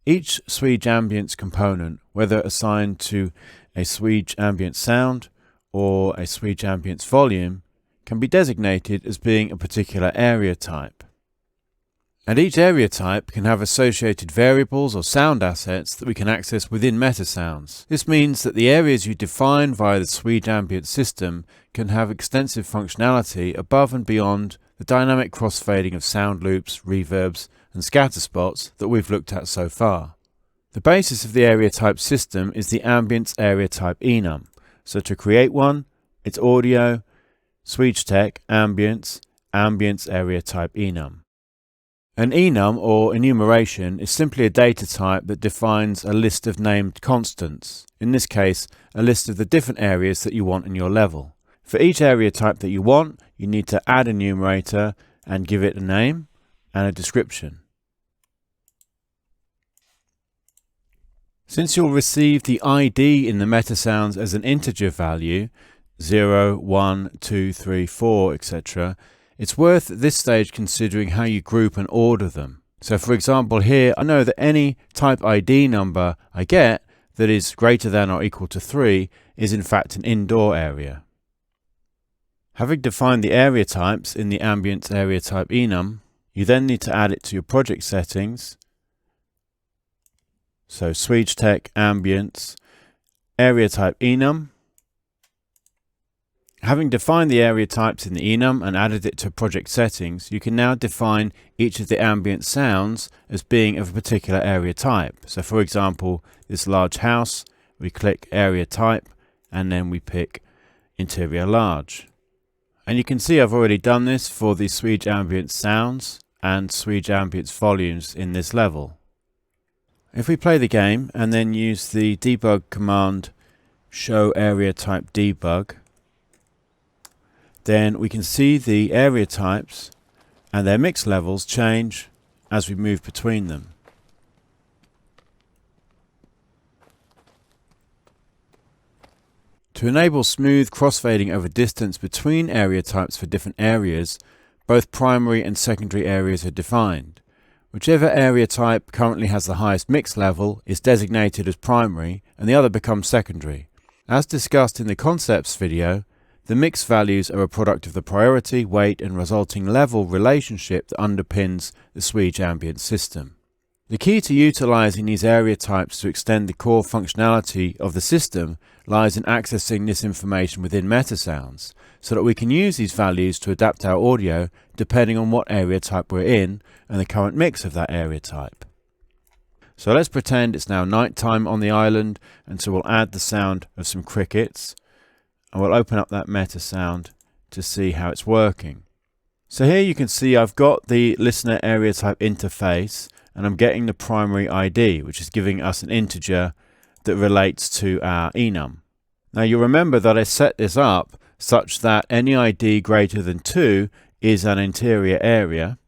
Each Sweej Ambience component, whether assigned to a Sweej Ambience sound or a Sweej Ambience volume, can be designated as being a particular area type. And each area type can have associated variables or sound assets that we can access within MetaSounds. This means that the areas you define via the Sweej Ambience system can have extensive functionality above and beyond the dynamic crossfading of sound loops, reverbs, and scatter spots that we've looked at so far. The basis of the AreaType system is the Ambience AreaType Enum. So to create one, it's Audio, SweejTech, Ambience, Ambience AreaType Enum. An enum, or enumeration, is simply a data type that defines a list of named constants, in this case a list of the different areas that you want in your level. For each area type that you want, you need to add a numerator and give it a name and a description. Since you'll receive the ID in the MetaSounds as an integer value, 0, 1, 2, 3, 4, etc., it's worth at this stage considering how you group and order them. So for example here, I know that any type ID number I get that is greater than or equal to 3 is in fact an indoor area. Having defined the area types in the Ambience AreaType Enum, you then need to add it to your project settings. So SweejTech, Ambience, AreaType Enum. Having defined the area types in the enum and added it to project settings, you can now define each of the ambient sounds as being of a particular area type. So for example, this large house, we click area type and then we pick interior large. And you can see I've already done this for the Sweej Ambience sounds and Sweej Ambience volumes in this level. If we play the game and then use the debug command show area type debug, then we can see the area types and their mix levels change as we move between them. To enable smooth crossfading over distance between area types for different areas, both primary and secondary areas are defined. Whichever area type currently has the highest mix level is designated as primary and the other becomes secondary. As discussed in the concepts video, the mix values are a product of the priority, weight and resulting level relationship that underpins the Sweej Ambience system. The key to utilizing these area types to extend the core functionality of the system lies in accessing this information within MetaSounds, so that we can use these values to adapt our audio depending on what area type we're in and the current mix of that area type. So let's pretend it's now night time on the island, and so we'll add the sound of some crickets. And we'll open up that MetaSound to see how it's working. So here you can see I've got the listener area type interface and I'm getting the primary ID, which is giving us an integer that relates to our enum. Now you'll remember that I set this up such that any ID greater than 2 is an interior area.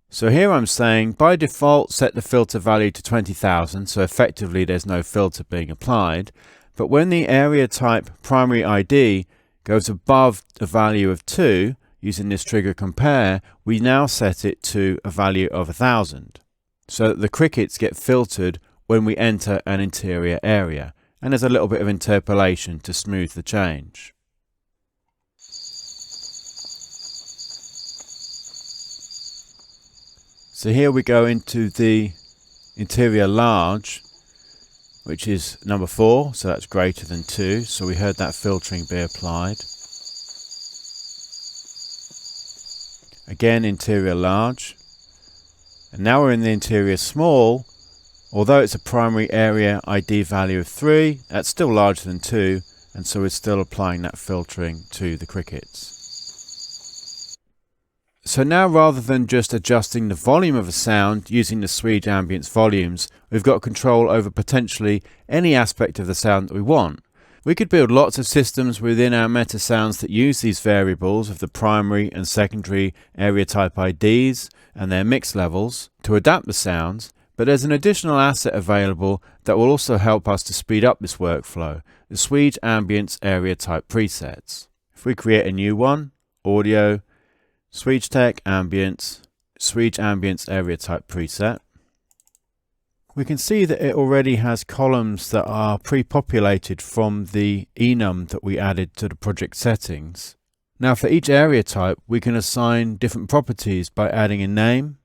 So here I'm saying by default set the filter value to 20,000, so effectively there's no filter being applied. But when the area type primary ID goes above a value of 2, using this trigger compare, we now set it to a value of 1,000. So that the crickets get filtered when we enter an interior area. And there's a little bit of interpolation to smooth the change. So here we go into the interior large, which is number 4, so that's greater than 2, so we heard that filtering be applied. Again, interior large, and now we're in the interior small. Although it's a primary area ID value of 3, that's still larger than 2, and so we're still applying that filtering to the crickets. So now rather than just adjusting the volume of a sound using the Sweej Ambience volumes, we've got control over potentially any aspect of the sound that we want. We could build lots of systems within our MetaSounds that use these variables of the primary and secondary area type IDs and their mix levels to adapt the sounds, but there's an additional asset available that will also help us to speed up this workflow, the Sweej Ambience AreaType presets. If we create a new one, Audio, SweejTech Ambience, Sweej Ambience AreaType preset. we can see that it already has columns that are pre-populated from the Enum that we added to the project settings. Now for each area type, we can assign different properties by adding a name,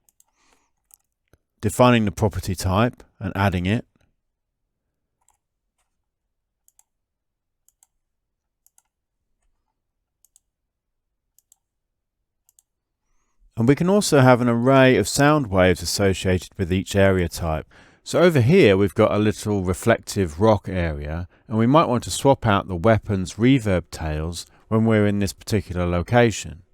defining the property type and adding it, and we can also have an array of sound waves associated with each area type. So over here we've got a little reflective rock area, and we might want to swap out the weapons reverb tails when we're in this particular location.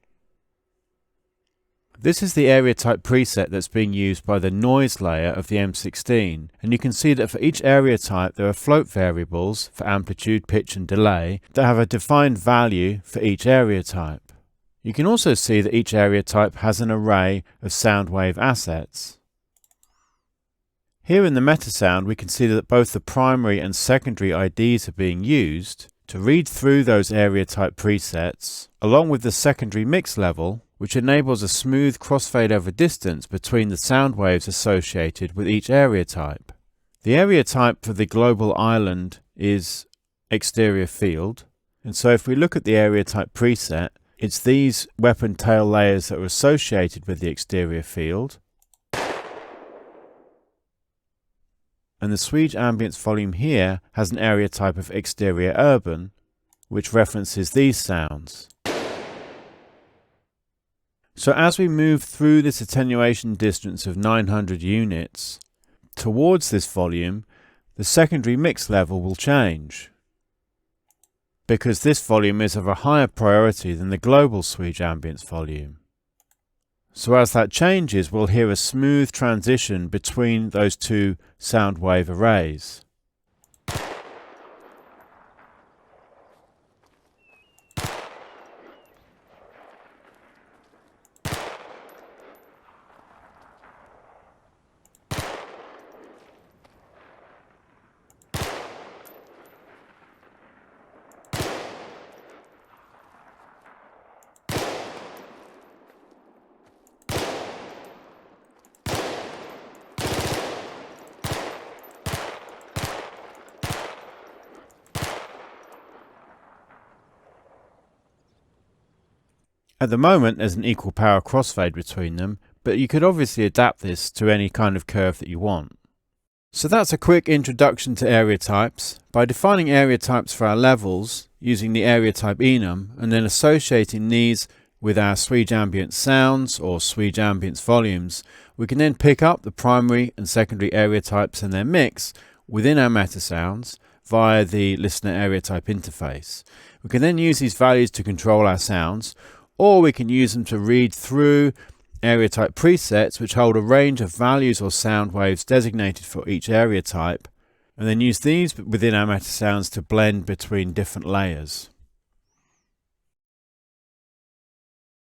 This is the area type preset that's being used by the noise layer of the M16, and you can see that for each area type there are float variables for amplitude, pitch and delay that have a defined value for each area type. You can also see that each area type has an array of sound wave assets. Here in the MetaSound we can see that both the primary and secondary IDs are being used to read through those area type presets, along with the secondary mix level, which enables a smooth crossfade over distance between the sound waves associated with each area type. The area type for the global island is exterior field, and so if we look at the area type preset, it's these weapon tail layers that are associated with the exterior field. And the Sweej Ambience volume here has an area type of exterior urban, which references these sounds. So as we move through this attenuation distance of 900 units towards this volume, the secondary mix level will change, because this volume is of a higher priority than the global Sweej Ambience volume. So as that changes, we'll hear a smooth transition between those two sound wave arrays. At the moment there's an equal power crossfade between them, but you could obviously adapt this to any kind of curve that you want. So that's a quick introduction to area types. By defining area types for our levels using the AreaType Enum and then associating these with our Sweej Ambience sounds or Sweej Ambience volumes, we can then pick up the primary and secondary area types and their mix within our MetaSounds via the listener AreaType interface. We can then use these values to control our sounds, or we can use them to read through area type presets which hold a range of values or sound waves designated for each area type, and then use these within our MetaSounds to blend between different layers.